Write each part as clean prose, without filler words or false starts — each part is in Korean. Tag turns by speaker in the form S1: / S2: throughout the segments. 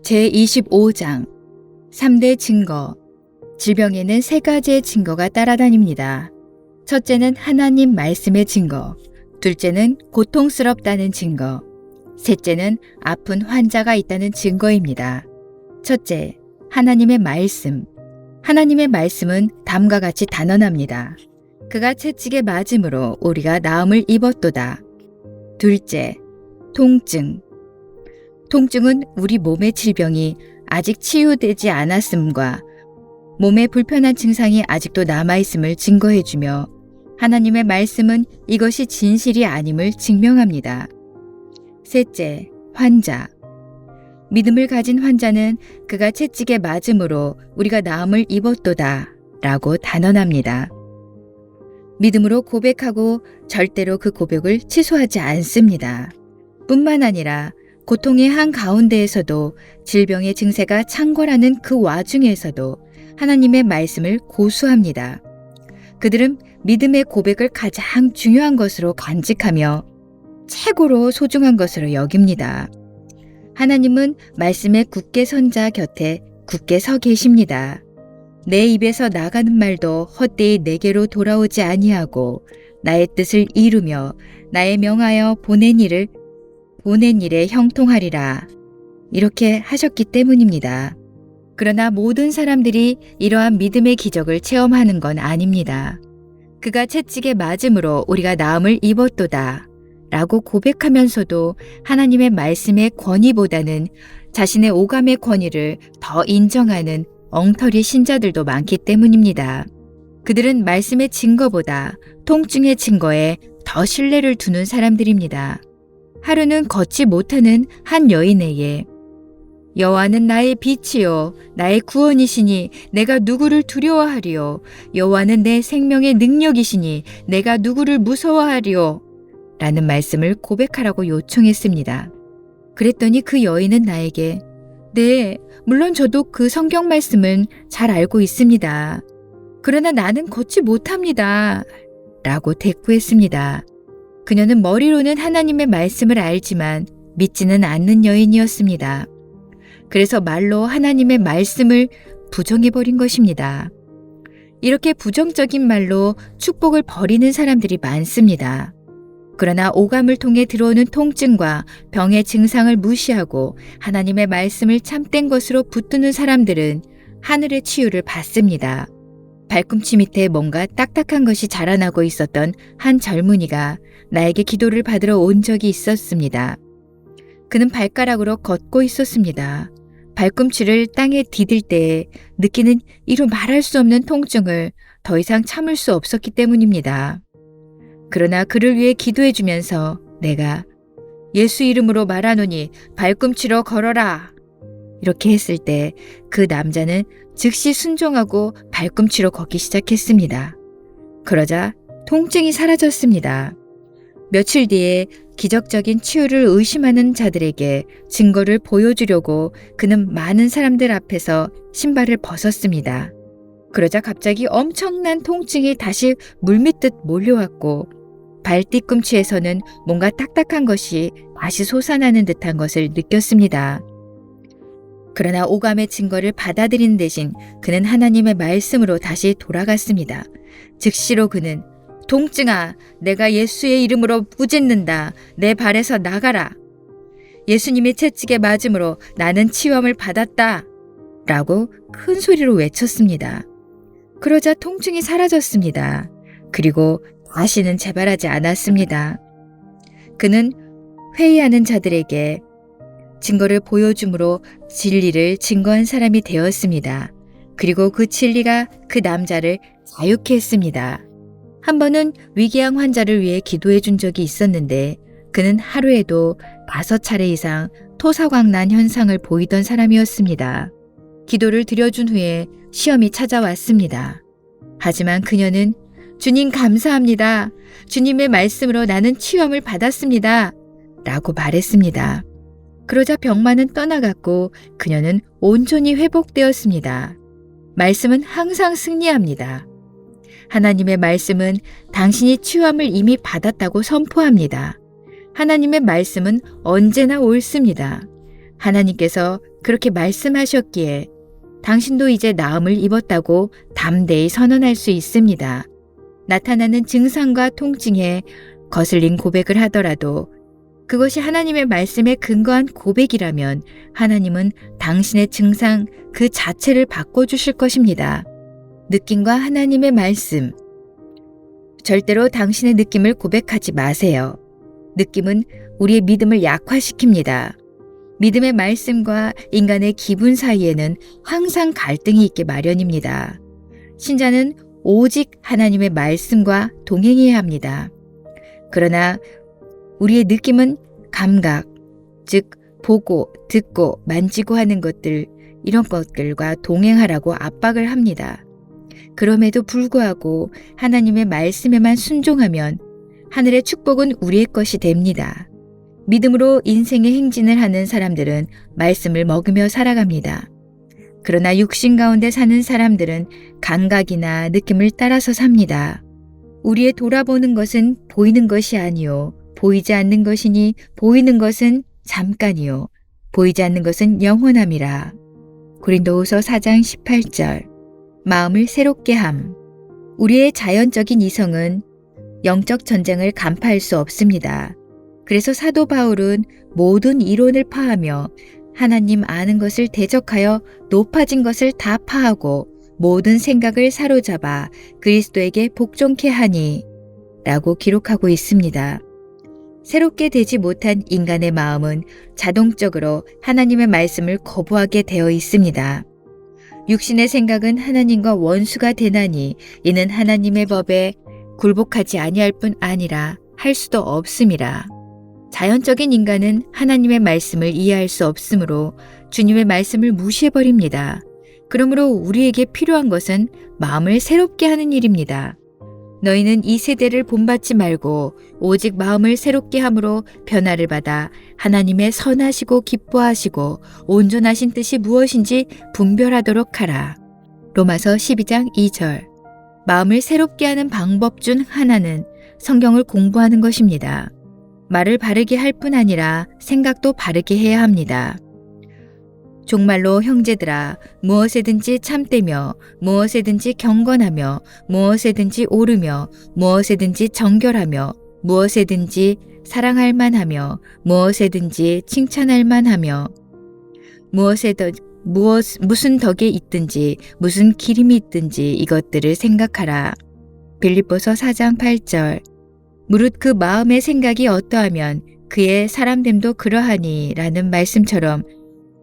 S1: 제25장 3대 증거. 질병에는 3가지의 증거가 따라다닙니다. 첫째는 하나님 말씀의 증거, 둘째는 고통스럽다는 증거, 셋째는 아픈 환자가 있다는 증거입니다. 첫째, 하나님의 말씀. 하나님의 말씀은 다음과 같이 단언합니다. 그가 채찍에 맞음으로 우리가 나음을 입었도다. 둘째, 통증. 통증은 우리 몸의 질병이 아직 치유되지 않았음과 몸에 불편한 증상이 아직도 남아있음을 증거해주며 하나님의 말씀은 이것이 진실이 아님을 증명합니다. 셋째, 환자. 믿음을 가진 환자는 그가 채찍에 맞음으로 우리가 나음을 입었도다 라고 단언합니다. 믿음으로 고백하고 절대로 그 고백을 취소하지 않습니다. 뿐만 아니라 고통의 한가운데에서도 질병의 증세가 창궐하는 그 와중에서도 하나님의 말씀을 고수합니다. 그들은 믿음의 고백을 가장 중요한 것으로 간직하며 최고로 소중한 것으로 여깁니다. 하나님은 말씀의 굳게 선 자 곁에 굳게 서 계십니다. 내 입에서 나가는 말도 헛되이 내게로 돌아오지 아니하고 나의 뜻을 이루며 나의 명하여 보낸 일에 형통하리라. 이렇게 하셨기 때문입니다. 그러나 모든 사람들이 이러한 믿음의 기적을 체험하는 건 아닙니다. 그가 채찍에 맞음으로 우리가 나음을 입었도다 라고 고백하면서도 하나님의 말씀의 권위보다는 자신의 오감의 권위를 더 인정하는 엉터리 신자들도 많기 때문입니다. 그들은 말씀의 증거보다 통증의 증거에 더 신뢰를 두는 사람들입니다. 하루는 걷지 못하는 한 여인에게 여호와는 나의 빛이요 나의 구원이시니 내가 누구를 두려워하리요. 여호와는 내 생명의 능력이시니 내가 누구를 무서워하리요. 라는 말씀을 고백하라고 요청했습니다. 그랬더니 그 여인은 나에게 네, 물론 저도 그 성경 말씀은 잘 알고 있습니다. 그러나 나는 걷지 못합니다. 라고 대꾸했습니다. 그녀는 머리로는 하나님의 말씀을 알지만 믿지는 않는 여인이었습니다. 그래서 말로 하나님의 말씀을 부정해버린 것입니다. 이렇게 부정적인 말로 축복을 버리는 사람들이 많습니다. 그러나 오감을 통해 들어오는 통증과 병의 증상을 무시하고 하나님의 말씀을 참된 것으로 붙드는 사람들은 하늘의 치유를 받습니다. 발꿈치 밑에 뭔가 딱딱한 것이 자라나고 있었던 한 젊은이가 나에게 기도를 받으러 온 적이 있었습니다. 그는 발가락으로 걷고 있었습니다. 발꿈치를 땅에 디딜 때에 느끼는 이루 말할 수 없는 통증을 더 이상 참을 수 없었기 때문입니다. 그러나 그를 위해 기도해 주면서 내가 예수 이름으로 말하노니 발꿈치로 걸어라. 이렇게 했을 때 그 남자는 즉시 순종하고 발꿈치로 걷기 시작했습니다. 그러자 통증이 사라졌습니다. 며칠 뒤에 기적적인 치유를 의심하는 자들에게 증거를 보여주려고 그는 많은 사람들 앞에서 신발을 벗었습니다. 그러자 갑자기 엄청난 통증이 다시 물밀듯 몰려왔고 발 뒤꿈치에서는 뭔가 딱딱한 것이 다시 솟아나는 듯한 것을 느꼈습니다. 그러나 오감의 증거를 받아들이는 대신 그는 하나님의 말씀으로 다시 돌아갔습니다. 즉시로 그는 통증아, 내가 예수의 이름으로 꾸짖는다. 내 발에서 나가라. 예수님의 채찍에 맞음으로 나는 치유함을 받았다. 라고 큰 소리로 외쳤습니다. 그러자 통증이 사라졌습니다. 그리고 다시는 재발하지 않았습니다. 그는 회의하는 자들에게 증거를 보여줌으로 진리를 증거한 사람이 되었습니다. 그리고 그 진리가 그 남자를 자유케 했습니다. 한 번은 위궤양 환자를 위해 기도해 준 적이 있었는데 그는 하루에도 5차례 이상 토사광난 현상을 보이던 사람이었습니다. 기도를 드려준 후에 시험이 찾아왔습니다. 하지만 그녀는 주님 감사합니다. 주님의 말씀으로 나는 치유함을 받았습니다. 라고 말했습니다. 그러자 병만은 떠나갔고 그녀는 온전히 회복되었습니다. 말씀은 항상 승리합니다. 하나님의 말씀은 당신이 치유함을 이미 받았다고 선포합니다. 하나님의 말씀은 언제나 옳습니다. 하나님께서 그렇게 말씀하셨기에 당신도 이제 나음을 입었다고 담대히 선언할 수 있습니다. 나타나는 증상과 통증에 거슬린 고백을 하더라도 그것이 하나님의 말씀에 근거한 고백이라면 하나님은 당신의 증상 그 자체를 바꿔주실 것입니다. 느낌과 하나님의 말씀. 절대로 당신의 느낌을 고백하지 마세요. 느낌은 우리의 믿음을 약화시킵니다. 믿음의 말씀과 인간의 기분 사이에는 항상 갈등이 있게 마련입니다. 신자는 오직 하나님의 말씀과 동행해야 합니다. 그러나 우리의 느낌은 감각, 즉 보고, 듣고, 만지고 하는 것들, 이런 것들과 동행하라고 압박을 합니다. 그럼에도 불구하고 하나님의 말씀에만 순종하면 하늘의 축복은 우리의 것이 됩니다. 믿음으로 인생의 행진을 하는 사람들은 말씀을 먹으며 살아갑니다. 그러나 육신 가운데 사는 사람들은 감각이나 느낌을 따라서 삽니다. 우리의 돌아보는 것은 보이는 것이 아니요 보이지 않는 것이니 보이는 것은 잠깐이요 보이지 않는 것은 영원함이라. 고린도후서 4장 18절. 마음을 새롭게 함. 우리의 자연적인 이성은 영적 전쟁을 간파할 수 없습니다. 그래서 사도 바울은 모든 이론을 파하며 하나님 아는 것을 대적하여 높아진 것을 다 파하고 모든 생각을 사로잡아 그리스도에게 복종케 하니 라고 기록하고 있습니다. 새롭게 되지 못한 인간의 마음은 자동적으로 하나님의 말씀을 거부하게 되어 있습니다. 육신의 생각은 하나님과 원수가 되나니 이는 하나님의 법에 굴복하지 아니할 뿐 아니라 할 수도 없음이라. 자연적인 인간은 하나님의 말씀을 이해할 수 없으므로 주님의 말씀을 무시해버립니다. 그러므로 우리에게 필요한 것은 마음을 새롭게 하는 일입니다. 너희는 이 세대를 본받지 말고 오직 마음을 새롭게 함으로 변화를 받아 하나님의 선하시고 기뻐하시고 온전하신 뜻이 무엇인지 분별하도록 하라. 로마서 12장 2절. 마음을 새롭게 하는 방법 중 하나는 성경을 공부하는 것입니다. 말을 바르게 할 뿐 아니라 생각도 바르게 해야 합니다. 종말로 형제들아 무엇에든지 참되며 무엇에든지 경건하며 무엇에든지 오르며 무엇에든지 정결하며 무엇에든지 사랑할 만하며 무엇에든지 칭찬할 만하며 무슨 덕에 있든지 무슨 기림이 있든지 이것들을 생각하라. 빌립보서 4장 8절. 무릇 그 마음의 생각이 어떠하면 그의 사람됨도 그러하니 라는 말씀처럼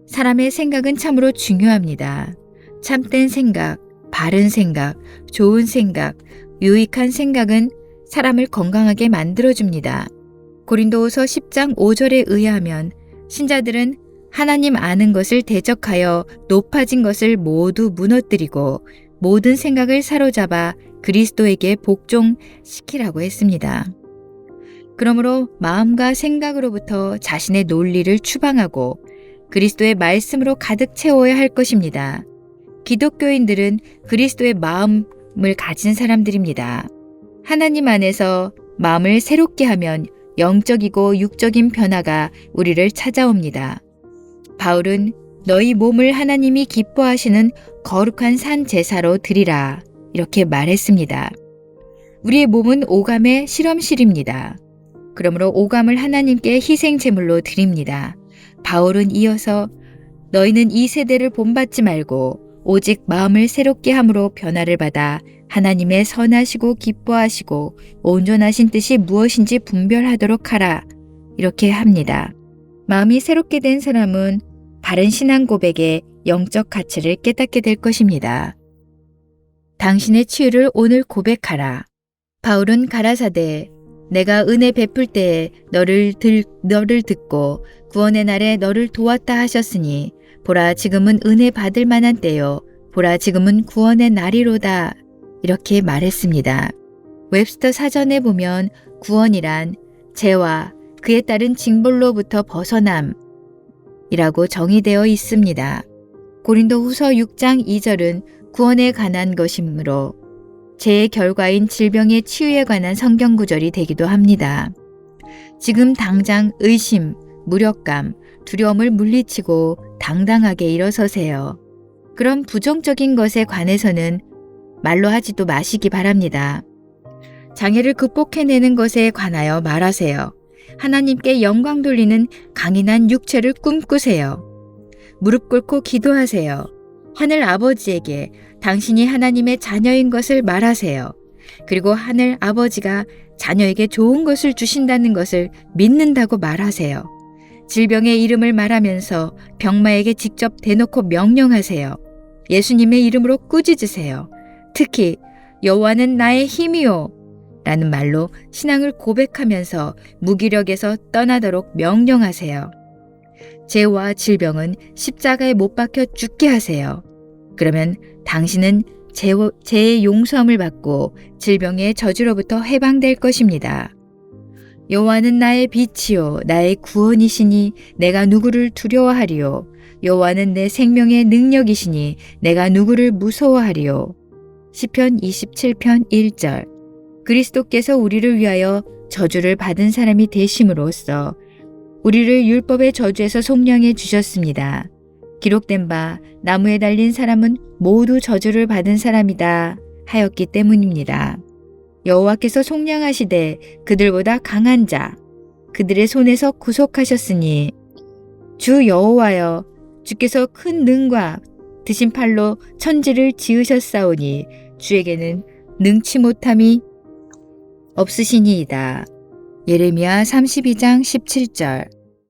S1: 사람의 생각은 참으로 중요합니다. 참된 생각, 바른 생각, 좋은 생각, 유익한 생각은 사람을 건강하게 만들어줍니다. 고린도후서 10장 5절에 의하면 신자들은 하나님 아는 것을 대적하여 높아진 것을 모두 무너뜨리고 모든 생각을 사로잡아 그리스도에게 복종시키라고 했습니다. 그러므로 마음과 생각으로부터 자신의 논리를 추방하고 그리스도의 말씀으로 가득 채워야 할 것입니다. 기독교인들은 그리스도의 마음을 가진 사람들입니다. 하나님 안에서 마음을 새롭게 하면 영적이고 육적인 변화가 우리를 찾아옵니다. 바울은 너희 몸을 하나님이 기뻐하시는 거룩한 산 제사로 드리라 이렇게 말했습니다. 우리의 몸은 오감의 실험실입니다. 그러므로 오감을 하나님께 희생 제물로 드립니다. 바울은 이어서 너희는 이 세대를 본받지 말고 오직 마음을 새롭게 함으로 변화를 받아 하나님의 선하시고 기뻐하시고 온전하신 뜻이 무엇인지 분별하도록 하라 이렇게 합니다. 마음이 새롭게 된 사람은 바른 신앙 고백의 영적 가치를 깨닫게 될 것입니다. 당신의 치유를 오늘 고백하라. 바울은 가라사대 내가 은혜 베풀 때에 너를 듣고 구원의 날에 너를 도왔다 하셨으니 보라 지금은 은혜 받을 만한 때요 보라 지금은 구원의 날이로다 이렇게 말했습니다. 웹스터 사전에 보면 구원이란 죄와 그에 따른 징벌로부터 벗어남이라고 정의되어 있습니다. 고린도후서 6장 2절은 구원에 관한 것이므로 죄의 결과인 질병의 치유에 관한 성경 구절이 되기도 합니다. 지금 당장 의심, 무력감, 두려움을 물리치고 당당하게 일어서세요. 그런 부정적인 것에 관해서는 말로 하지도 마시기 바랍니다. 장애를 극복해내는 것에 관하여 말하세요. 하나님께 영광 돌리는 강인한 육체를 꿈꾸세요. 무릎 꿇고 기도하세요. 하늘 아버지에게 당신이 하나님의 자녀인 것을 말하세요. 그리고 하늘 아버지가 자녀에게 좋은 것을 주신다는 것을 믿는다고 말하세요. 질병의 이름을 말하면서 병마에게 직접 대놓고 명령하세요. 예수님의 이름으로 꾸짖으세요. 특히 여호와는 나의 힘이요 라는 말로 신앙을 고백하면서 무기력에서 떠나도록 명령하세요. 죄와 질병은 십자가에 못 박혀 죽게 하세요. 그러면 당신은 죄의 용서함을 받고 질병의 저주로부터 해방될 것입니다. 여호와는 나의 빛이요 나의 구원이시니 내가 누구를 두려워하리요. 여호와는 내 생명의 능력이시니 내가 누구를 무서워하리요. 시편 27편 1절. 그리스도께서 우리를 위하여 저주를 받은 사람이 되심으로써 우리를 율법의 저주에서 속량해 주셨습니다. 기록된 바 나무에 달린 사람은 모두 저주를 받은 사람이다 하였기 때문입니다. 여호와께서 속량하시되 그들보다 강한 자 그들의 손에서 구속하셨으니 주 여호와여 주께서 큰 능과 드신 팔로 천지를 지으셨사오니 주에게는 능치 못함이 없으시니이다. 예레미야 32장 17절.